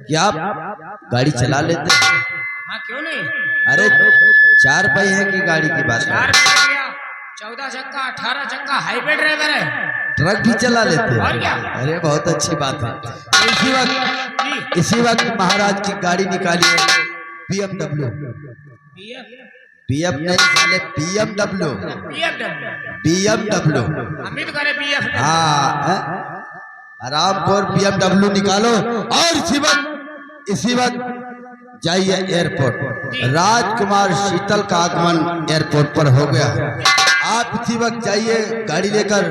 क्या आप गाड़ी चला लेते? हाँ क्यों नहीं। अरे 4 पहिए की गाड़ी की बात है। 4 पहिया 14 चक्का 18 चक्का हाईवे ड्राइवर है। ट्रक भी चला लेते और क्या। अरे बहुत अच्छी बात है। तो इसी वक्त महाराज की गाड़ी निकाली है BMW। BF नहीं साले BMW। BMW अमित करे BF। हाँ आराम कर BMW निकालो और इसी वक्त जाइए एयरपोर्ट। राजकुमार शीतल का आगमन एयरपोर्ट पर हो गया। आप इसी वक्त जाइए गाड़ी लेकर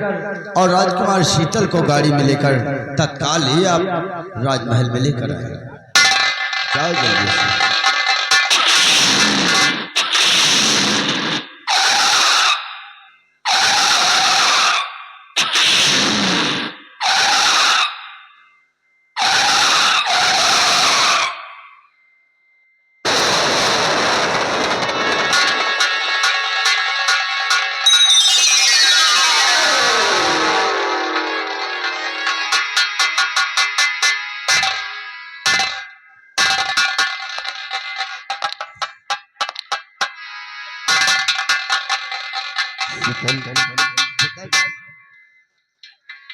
और राजकुमार शीतल को गाड़ी में लेकर तत्काल ही आप राजमहल में लेकर आए। जाओ जल्दी से।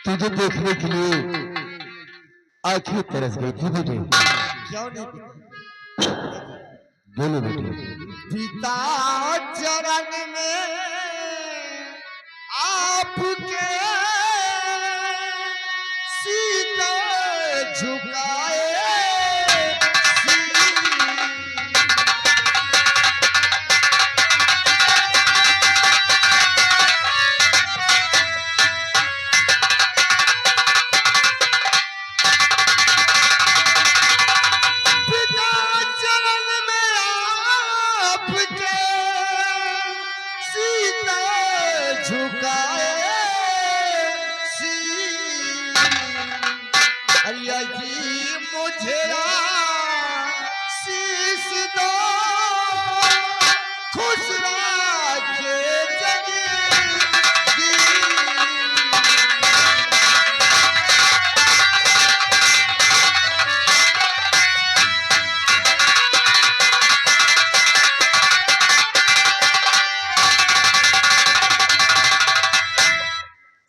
तुझे देखने के लिए आंखें तरस गई थी बेटे। क्यों नहीं बोलो बेटे। पिता चरण में आपके सीता झुकाए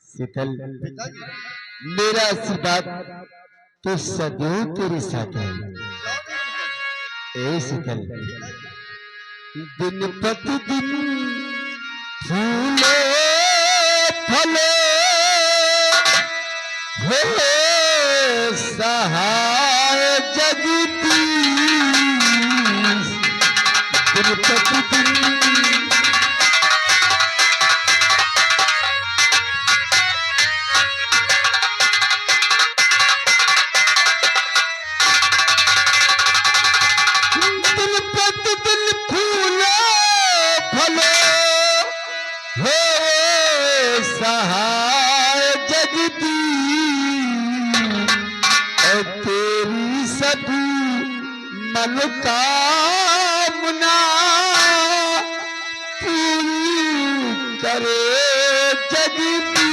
शीतल, मेरा आशीर्वाद तो सदैव तेरे साथ है। ए शीतल, दिन प्रतिदिन फूले फले हो सहाय जगती, दिन प्रतिदिन सहाय जगती, और तेरी सभी मनोकामना पूरी करे जगती,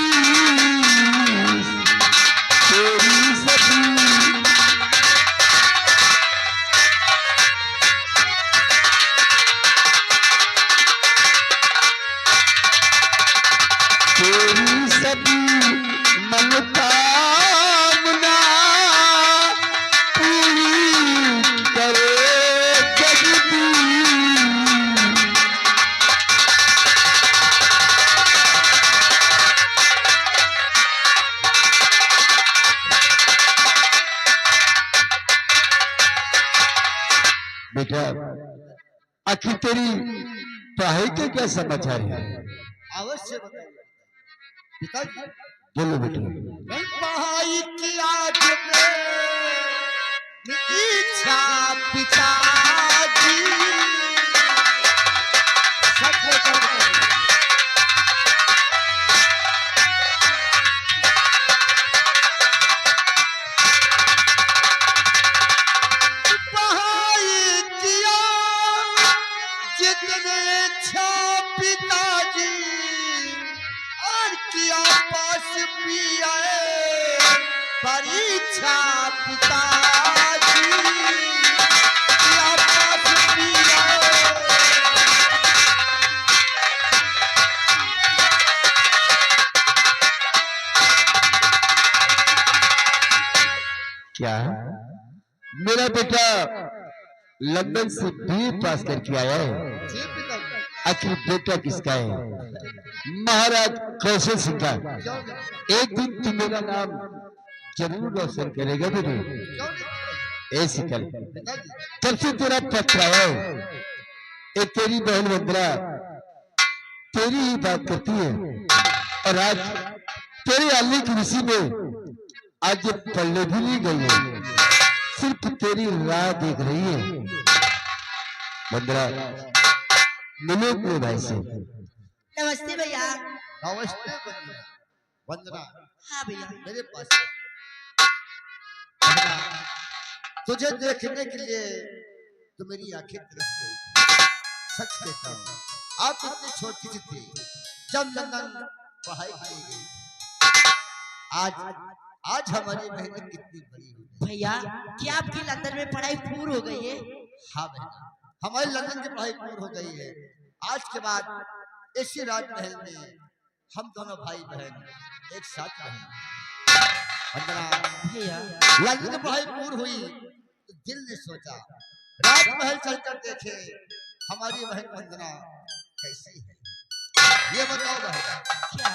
तेरी सभी तेरी सभी मनोकामना पूरी करे जगती। बेटा, आखिर तेरी पढ़ाई के क्या समाचार है? अवश्य बताइए पिताजी। बोलो बेटा। पढ़ाई की आज इच्छा पिताजी पढ़ाई किया जितने इच्छा पिताजी और किया पास भी आए परीक्षा पिताजी। क्या मेरा बेटा लंदन से बीए पास करके आया है? जी पिताजी। आखिर बेटा किसका है? महाराज कौशल सिंह का। क्यों नहीं? एक दिन तू मेरा नाम जरूर रोशन करेगा बेटे। क्यों नहीं ऐसी कल पिताजी? तब से तेरा पत्र आया है। एक तेरी बहन वंदना तेरी ही बात करती है और आज तेरे आने की खुशी में आज ये पल्ले भी नहीं गई है, सिर्फ तेरी राह देख रही है। वंदना मिलो अपने भाई से। नमस्ते भैया। नमस्ते वंदना। वंदना हाँ भैया। मेरे पास वंदना, तुझे देखने के लिए तो मेरी आंखें तरस गई। सच कहता हूँ, आप इतनी छोटी सी थी जब लंदन पढ़ाई के लिए गई। आज आज हमारी मेहनत कितनी बड़ी हो गई। भैया क्या आपकी लंदन में पढ़ाई पूरी हो गई है? हाँ बहना, हमारी लंदन की पढ़ाई पूरी हो गई है। आज के बाद इसी राजमहल में हम दोनों भाई बहन एक साथ रहेंगे। वंदना, भैया लंदन की पढ़ाई पूरी हुई तो दिल ने सोचा राजमहल चलकर देखे हमारी बहन वंदना कैसी है। ये बताओ बहन, क्या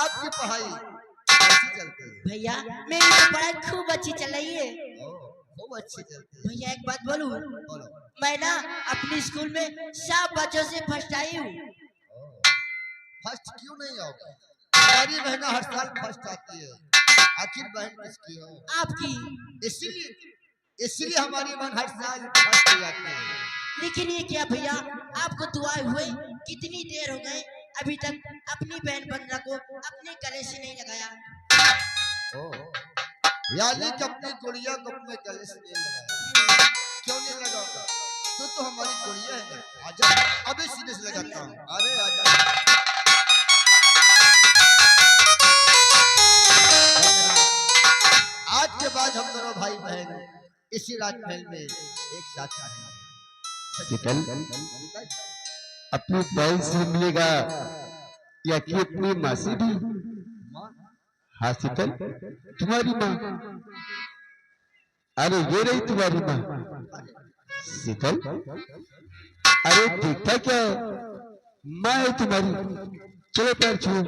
आपकी पढ़ाई कैसी चलती है? भैया मेरी तो पढ़ाई खूब अच्छी चल रही है। खूब अच्छी चलती है। भैया एक बात बोलूं, बोलो। मैं ना अपने स्कूल में सब बच्चों से फर्स्ट आई हूँ। फर्स्ट क्यों नहीं आओगे? हमारी बहना हर साल फर्स्ट आती है। आखिर बहन किसकी हो? आपकी। इसीलिए इसीलिए हमारी बहन हर साल फर्स्ट हो जाती है। लेकिन ये क्या भैया, आपको दुआएं हुए कितनी देर हो गए अभी तक अपनी बहन वंदना को अपने गले से नहीं लगाया। यानी कि अपनी गुड़िया को अपने गले से नहीं लगाया। क्यों नहीं लगाऊंगा? तो हमारी गुड़िया है ना। आजा, अभी सीधे से लगाता हूँ। अरे आजा। आज के बाद हम दोनों भाई बहन इसी राजमहल में एक साथ रहेंगे। शीतल अपनी बहन से मिलेगा या कि अपनी माँ से भी? हाँ शीतल, तुम्हारी माँ। अरे ये रही तुम्हारी माँ। शीतल अरे देखता क्या है, माँ है तुम्हारी। चलो पैर छुओ,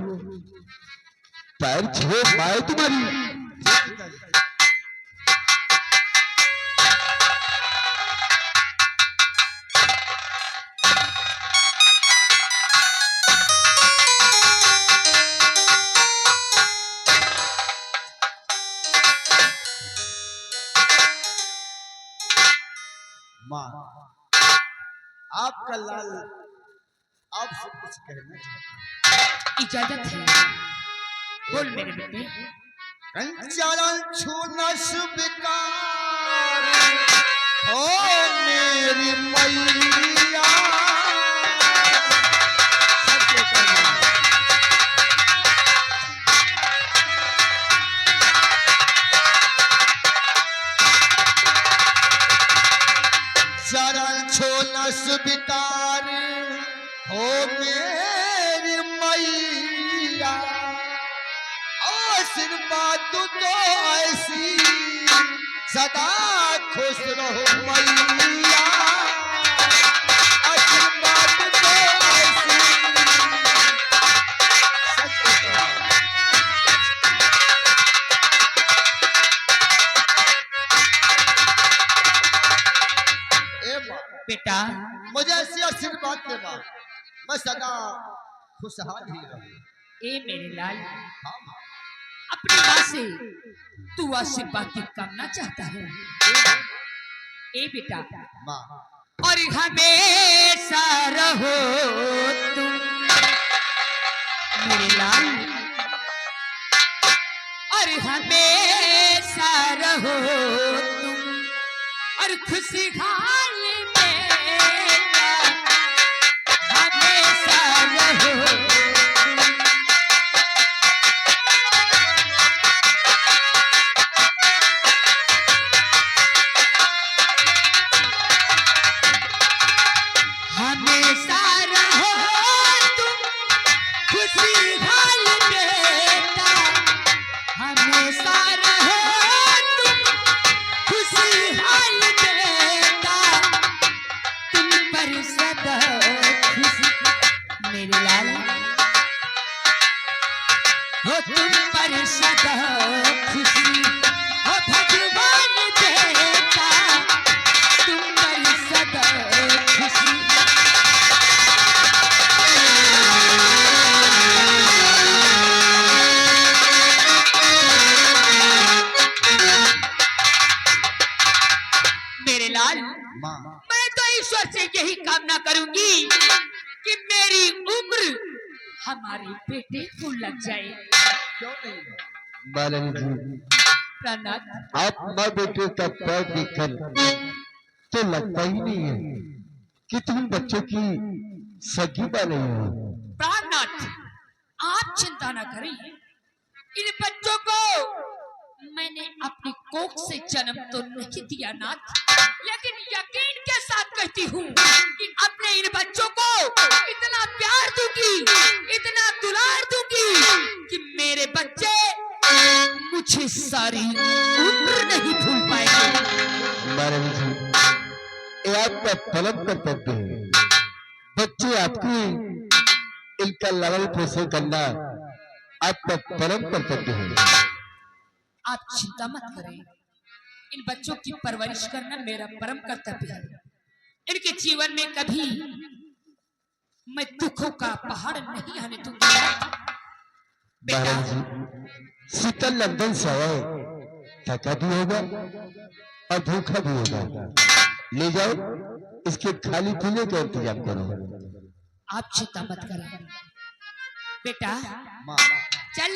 पैर छुओ, माँ है तुम्हारी। माँ, आपका लाल आपसे कुछ कहना चाहता है। इजाजत है, बोल मेरे बेटे। चरण छूना स्वीकार ओ मेरी मैया। चरण छूना स्वीकार ओ मेरी मैया। आशीर्वाद तो ऐसी सदा खुश रहो मैया। आशीर्वाद तो ऐसी बेटा मुझे ऐसी आशीर्वाद दे मां, मैं सदा खुशहाल ही रहूं। ए मेरे लाल, हाँ मां। अपनी माँ से तू आशीर्वाद की कामना चाहता है। ए बेटा मां, और हमेशा रहो तुम मेरे लाल, और हमेशा रहो तुम और खुशहाल में हमेशा रहो तुम। हमेशा रहो तुम खुशहाल बेटा, हमेशा रहो तुम मेरे लाल, माँ मैं तो ईश्वर से यही कामना करूंगी कि मेरी उम्र हमारे बेटे को लग जाए। महारानी जी, प्राणनाथ, आप माँ बेटे का पैर देखकर तो लगता ही नहीं है कि तुम बच्चों की सगी माँ नहीं हो। प्राणनाथ, आप चिंता न करें। इन बच्चों को मैंने अपनी कोख से जन्म तो नहीं दिया नाथ, लेकिन यकीन के साथ कहती हूँ कि अपने इन बच्चों को इतना प्यार दूंगी, इतना दुलार दूंगी कि मेरे बच्चे मुझे सारी उम्र नहीं भूल पाएंगे। महारानी जी, ये आपका परम कर्तव्य है। बच्चे आपकी, इनका लालन पोषण करना आपका परम कर्तव्य है। आप चिंता मत करें, इन बच्चों की परवरिश करना मेरा परम कर्तव्य है। इनके जीवन में कभी मैं दुखों का पहाड़ नहीं आने दूंगी। बेटा, महाराज जी, शीतल लंदन से आए, थका भी होगा और भूखा भी होगा। ले जाओ, इसके खाली पीने का इंतजाम करो। आप चिंता मत करें। बेटा माँ चल,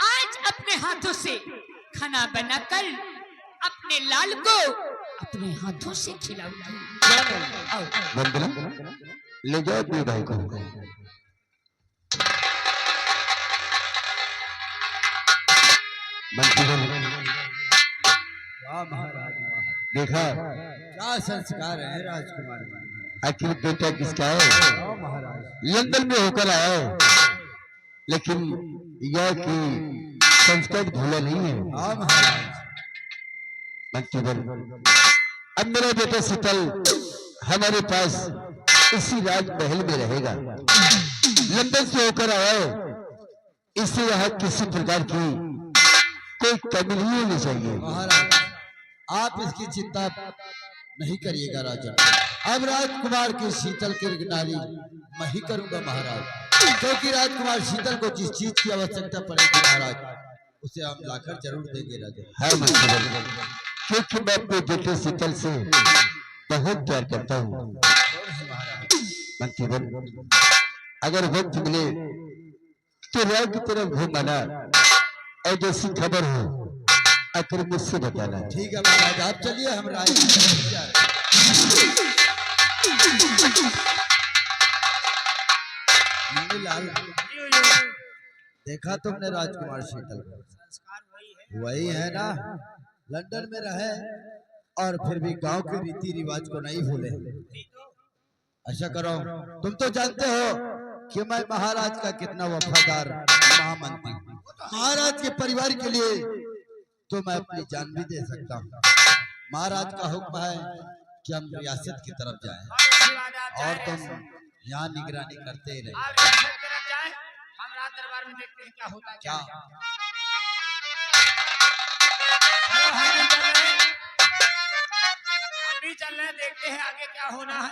आज अपने हाथों से खाना बनाकर अपने लाल को अपने हाथों से खिलाऊंगी। आओ। वंदना, ले जाओ अपने भाई को। मंत्रीगण, वाह महाराज वाह, देखा क्या संस्कार है राजकुमार में। आखिर बेटा किसका है? वाह महाराज, लंदन में होकर आया है, लेकिन यह कि संस्कृत भूला नहीं है। वाह महाराज, मंत्रीगण, अब मेरा बेटा शीतल हमारे पास इसी राजमहल में रहेगा। लंदन से होकर आया है, इससे यहाँ किसी प्रकार की कोई कमी नहीं होनी चाहिए। महाराज आप इसकी चिंता नहीं करिएगा राजा। अब राजकुमार की शीतल की निगरानी मैं ही करूंगा महाराज, क्योंकि राजकुमार शीतल को जिस चीज की आवश्यकता पड़ेगी महाराज, उसे हम लाकर जरूर देंगे राजा। हाँ मंत्रीगण, क्योंकि मैं अपने बेटे शीतल से बहुत प्यार करता हूँ। मंत्रीगण, अगर वक्त मिले तो राय की तरफ घूम आना, और जैसी खबर हो आकर मुझसे बताना। ठीक है महाराज, आप चलिए, हम राज की तरफ जा रहे हैं। नंदीलाल, देखा तुमने राजकुमार शीतल को? वही है ना, लंदन में रहे और फिर भी गांव के रीति रिवाज को नहीं भूले। ऐसा करो, तुम तो जानते हो कि मैं महाराज का कितना वफादार महामंत्री हूँ। महाराज के परिवार के लिए तो मैं अपनी जान भी दे सकता हूँ। महाराज का हुक्म है कि हम रियासत की तरफ जाएं और तुम यहाँ निगरानी करते ही रहे। हम रात दरबार में देखते हैं क्या होता है। क्या हम भी चल रहे हैं, देखते हैं आगे क्या होना है।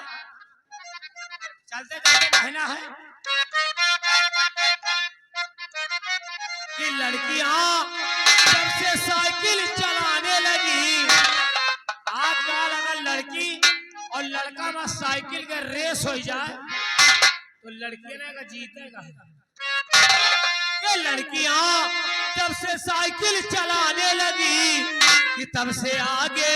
चलते चलते कहना है कि लड़कियां जब से साइकिल चलाने लगी, आजकल अगर लड़की और लड़का में साइकिल के रेस हो जाए तो लड़कियां का जीतेगा। ये लड़कियां जब से साइकिल चलाने लगी कि तब से आगे